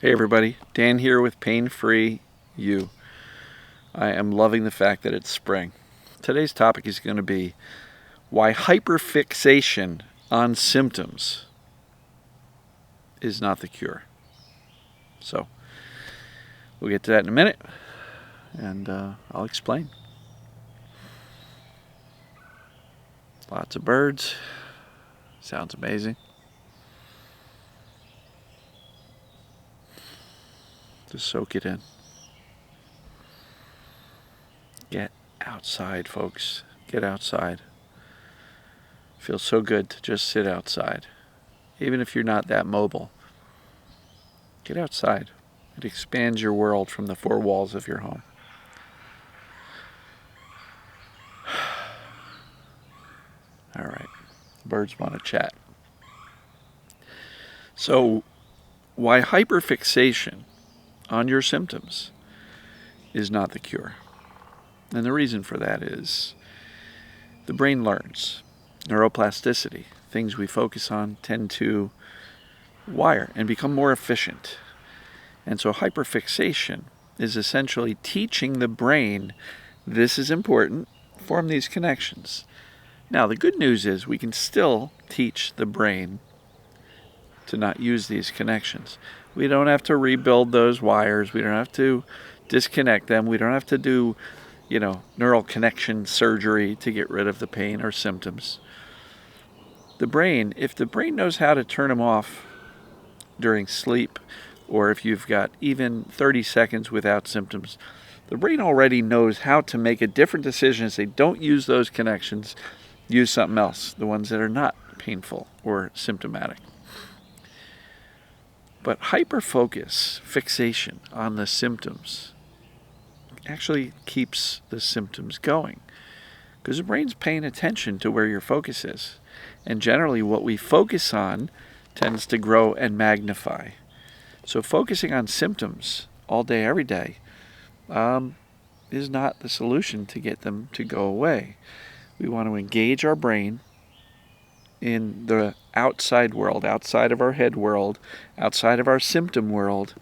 Hey everybody, Dan here with Pain Free You. I am loving the fact that it's spring. Today's topic is going to be why hyperfixation on symptoms is not the cure. So, we'll get to that in a minute, and I'll explain. Lots of birds. Sounds amazing. Just soak it in. Get outside, folks. Get outside. Feels so good to just sit outside. Even if you're not that mobile. Get outside. It expands your world from the four walls of your home. All right. Birds want to chat. So, why hyperfixation on your symptoms is not the cure? And the reason for that is the brain learns. Neuroplasticity, things we focus on, tend to wire and become more efficient. And so hyperfixation is essentially teaching the brain this is important, form these connections. Now, the good news is we can still teach the brain to not use these connections. We don't have to rebuild those wires. We don't have to disconnect them. We don't have to do, neural connection surgery to get rid of the pain or symptoms. The brain, if the brain knows how to turn them off during sleep, or if you've got even 30 seconds without symptoms, the brain already knows how to make a different decision. Say, don't use those connections, use something else, the ones that are not painful or symptomatic. But hyperfocus, fixation on the symptoms, actually keeps the symptoms going because the brain's paying attention to where your focus is. And generally what we focus on tends to grow and magnify. So focusing on symptoms all day, every day, is not the solution to get them to go away. We want to engage our brain in the outside world, outside of our head world, outside of our symptom world,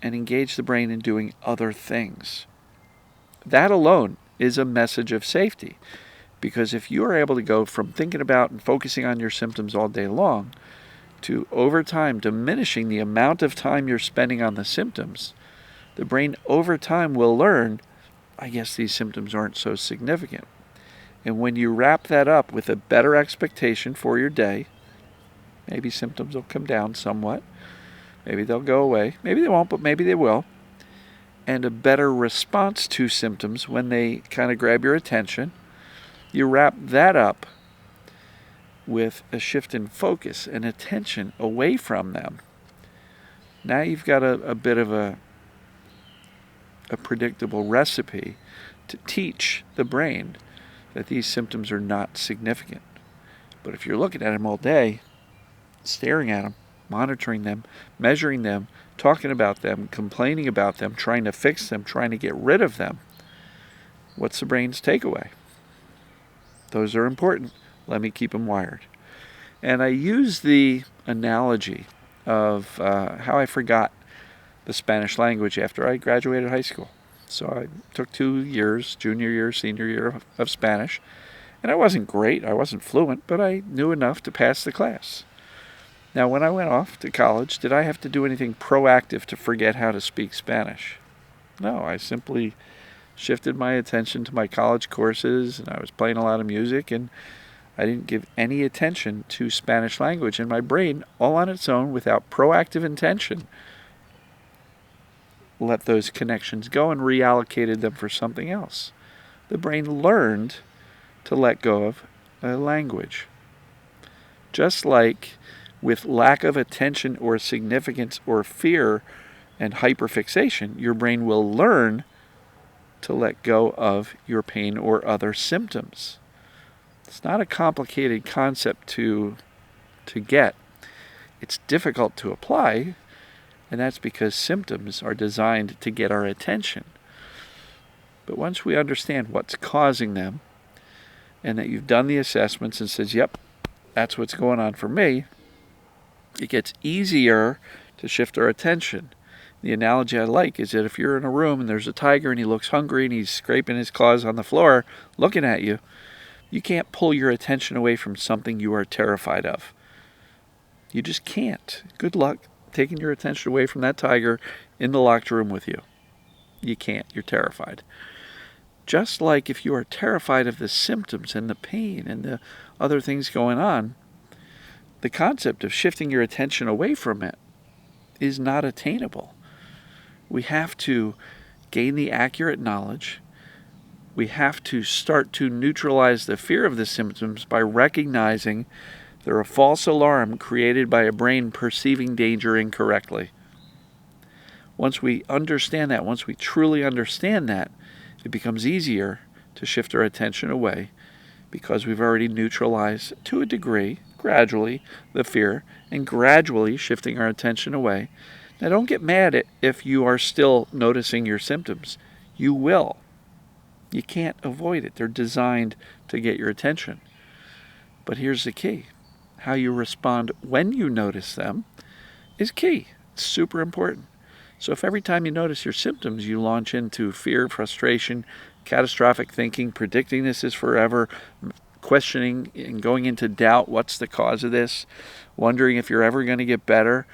and engage the brain in doing other things. That alone is a message of safety, because if you are able to go from thinking about and focusing on your symptoms all day long to over time diminishing the amount of time you're spending on the symptoms, the brain over time will learn, I guess these symptoms aren't so significant. And when you wrap that up with a better expectation for your day, maybe symptoms will come down somewhat. Maybe they'll go away. Maybe they won't, but maybe they will. And a better response to symptoms when they kind of grab your attention. You wrap that up with a shift in focus and attention away from them. Now you've got a bit of a predictable recipe to teach the brain that these symptoms are not significant. But if you're looking at them all day, staring at them, monitoring them, measuring them, talking about them, complaining about them, trying to fix them, trying to get rid of them, what's the brain's takeaway? Those are important. Let me keep them wired. And I use the analogy of how I forgot the Spanish language after I graduated high school. So I took 2 years, junior year, senior year of Spanish. And I wasn't great, I wasn't fluent, but I knew enough to pass the class. Now, when I went off to college, did I have to do anything proactive to forget how to speak Spanish? No, I simply shifted my attention to my college courses, and I was playing a lot of music, and I didn't give any attention to Spanish language. And my brain, all on its own, without proactive intention, let those connections go and reallocated them for something else. The brain learned to let go of a language. Just like with lack of attention or significance or fear and hyperfixation, your brain will learn to let go of your pain or other symptoms. It's not a complicated concept to get. It's difficult to apply, and that's because symptoms are designed to get our attention. But once we understand what's causing them, and that you've done the assessments and says, yep, that's what's going on for me, it gets easier to shift our attention. The analogy I like is that if you're in a room and there's a tiger and he looks hungry and he's scraping his claws on the floor looking at you, you can't pull your attention away from something you are terrified of. You just can't. Good luck taking your attention away from that tiger in the locked room with you. You can't. You're terrified. Just like if you are terrified of the symptoms and the pain and the other things going on, the concept of shifting your attention away from it is not attainable. We have to gain the accurate knowledge. We have to start to neutralize the fear of the symptoms by recognizing they're a false alarm created by a brain perceiving danger incorrectly. Once we understand that, once we truly understand that, it becomes easier to shift our attention away because we've already neutralized, to a degree, gradually, the fear, and gradually shifting our attention away. Now, don't get mad if you are still noticing your symptoms. You will. You can't avoid it. They're designed to get your attention. But here's the key. How you respond when you notice them is key. It's super important. So if every time you notice your symptoms, you launch into fear, frustration, catastrophic thinking, predicting this is forever, questioning and going into doubt, what's the cause of this, wondering if you're ever going to get better,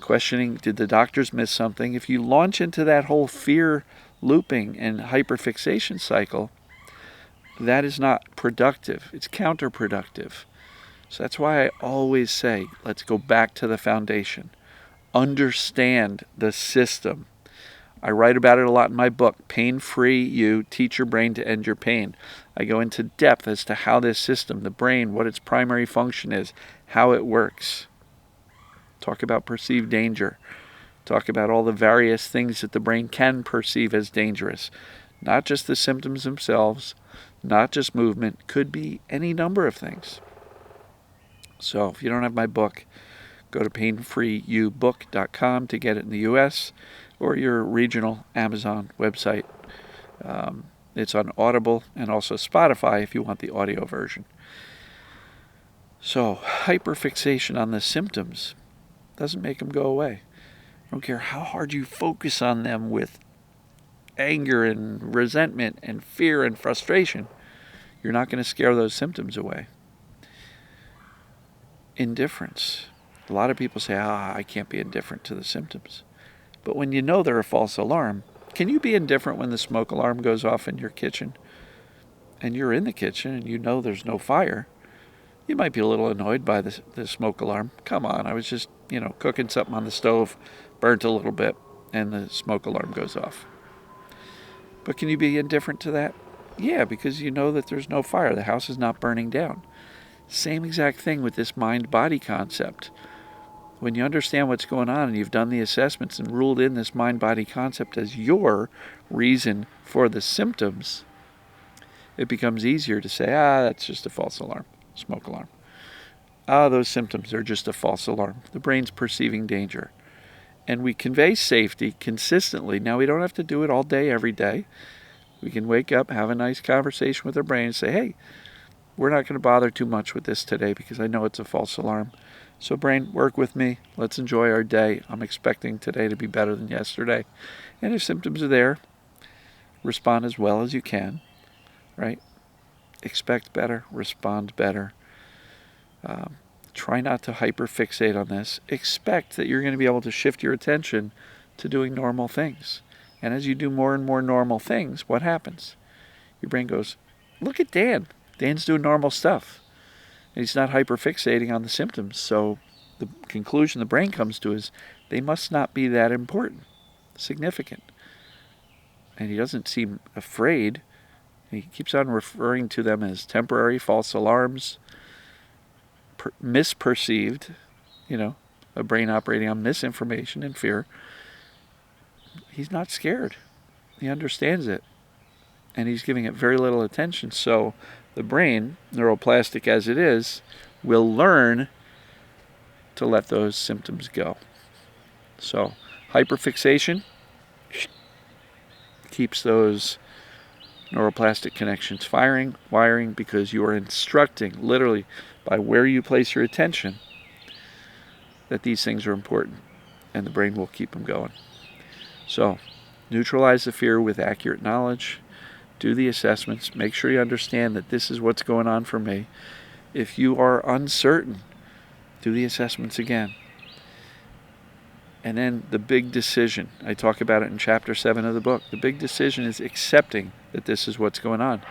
questioning, did the doctors miss something? If you launch into that whole fear looping and hyperfixation cycle, that is not productive. It's counterproductive. So that's why I always say, let's go back to the foundation. Understand the system. I write about it a lot in my book, Pain-Free You, Teach Your Brain to End Your Pain. I go into depth as to how this system, the brain, what its primary function is, how it works. Talk about perceived danger. Talk about all the various things that the brain can perceive as dangerous. Not just the symptoms themselves, not just movement, could be any number of things. So if you don't have my book, go to painfreeyoubook.com to get it in the U.S. or your regional Amazon website. It's on Audible and also Spotify if you want the audio version. So hyperfixation on the symptoms doesn't make them go away. I don't care how hard you focus on them with anger and resentment and fear and frustration. You're not going to scare those symptoms away. Indifference. A lot of people say, I can't be indifferent to the symptoms. But when you know they're a false alarm, can you be indifferent when the smoke alarm goes off in your kitchen? And you're in the kitchen and you know there's no fire. You might be a little annoyed by the smoke alarm. Come on, I was just, cooking something on the stove, burnt a little bit, and the smoke alarm goes off. But can you be indifferent to that? Yeah, because you know that there's no fire. The house is not burning down. Same exact thing with this mind-body concept. When you understand what's going on and you've done the assessments and ruled in this mind-body concept as your reason for the symptoms, it becomes easier to say, that's just a false alarm, smoke alarm. Those symptoms are just a false alarm. The brain's perceiving danger. And we convey safety consistently. Now, we don't have to do it all day, every day. We can wake up, have a nice conversation with our brain and say, hey, we're not going to bother too much with this today because I know it's a false alarm. So brain, work with me. Let's enjoy our day. I'm expecting today to be better than yesterday. And if symptoms are there, respond as well as you can, right? Expect better, respond better. Try not to hyperfixate on this. Expect that you're going to be able to shift your attention to doing normal things. And as you do more and more normal things, what happens? Your brain goes, look at Dan. Dan's doing normal stuff. And he's not hyperfixating on the symptoms. So the conclusion the brain comes to is they must not be that important, significant. And he doesn't seem afraid. He keeps on referring to them as temporary false alarms, misperceived, a brain operating on misinformation and fear. He's not scared. He understands it. And he's giving it very little attention. So the brain, neuroplastic as it is, will learn to let those symptoms go. So hyperfixation keeps those neuroplastic connections wiring, because you are instructing, literally, by where you place your attention, that these things are important. and the brain will keep them going. So, neutralize the fear with accurate knowledge. Do the assessments. Make sure you understand that this is what's going on for me. If you are uncertain, do the assessments again. And then the big decision. I talk about it in chapter 7 of the book. The big decision is accepting that this is what's going on.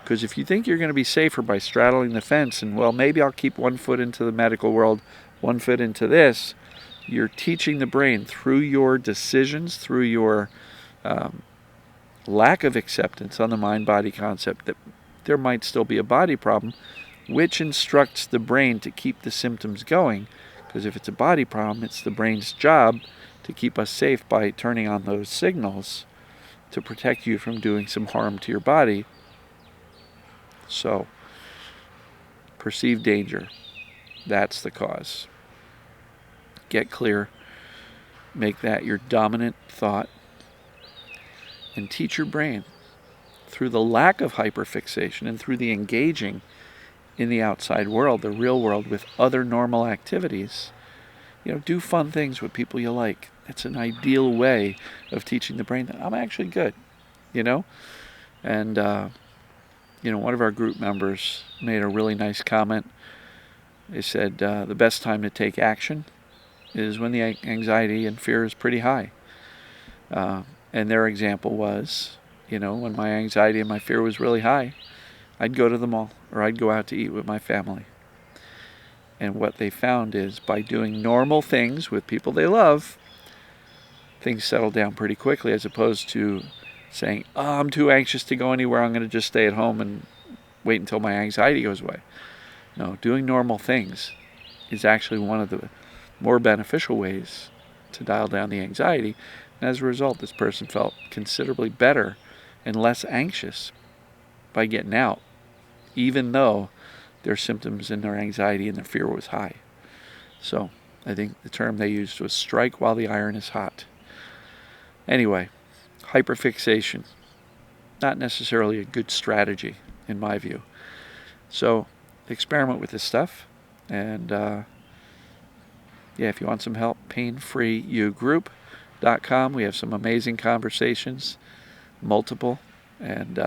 Because if you think you're going to be safer by straddling the fence and, well, maybe I'll keep one foot into the medical world, one foot into this, you're teaching the brain through your decisions, through your lack of acceptance on the mind-body concept that there might still be a body problem, which instructs the brain to keep the symptoms going. Because if it's a body problem, it's the brain's job to keep us safe by turning on those signals to protect you from doing some harm to your body. So, perceived danger, that's the cause. Get clear, make that your dominant thought, and teach your brain through the lack of hyperfixation and through the engaging in the outside world, the real world, with other normal activities. Do fun things with people you like. It's an ideal way of teaching the brain that I'm actually good, And, one of our group members made a really nice comment. They said the best time to take action is when the anxiety and fear is pretty high. And their example was, when my anxiety and my fear was really high, I'd go to the mall or I'd go out to eat with my family. And what they found is by doing normal things with people they love, things settle down pretty quickly, as opposed to saying, I'm too anxious to go anywhere, I'm going to just stay at home and wait until my anxiety goes away. No, doing normal things is actually one of the more beneficial ways to dial down the anxiety. And as a result, this person felt considerably better and less anxious by getting out, even though their symptoms and their anxiety and their fear was high. So I think the term they used was strike while the iron is hot. Anyway, hyperfixation, not necessarily a good strategy in my view. So experiment with this stuff. And if you want some help, painfreeyougroup.com. We have some amazing conversations, multiple, and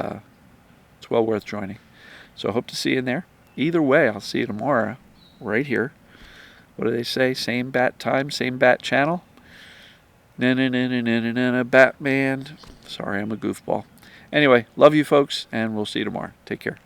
it's well worth joining. So I hope to see you in there. Either way, I'll see you tomorrow, right here. What do they say? Same bat time, same bat channel. Batman. Sorry, I'm a goofball. Anyway, love you folks, and we'll see you tomorrow. Take care.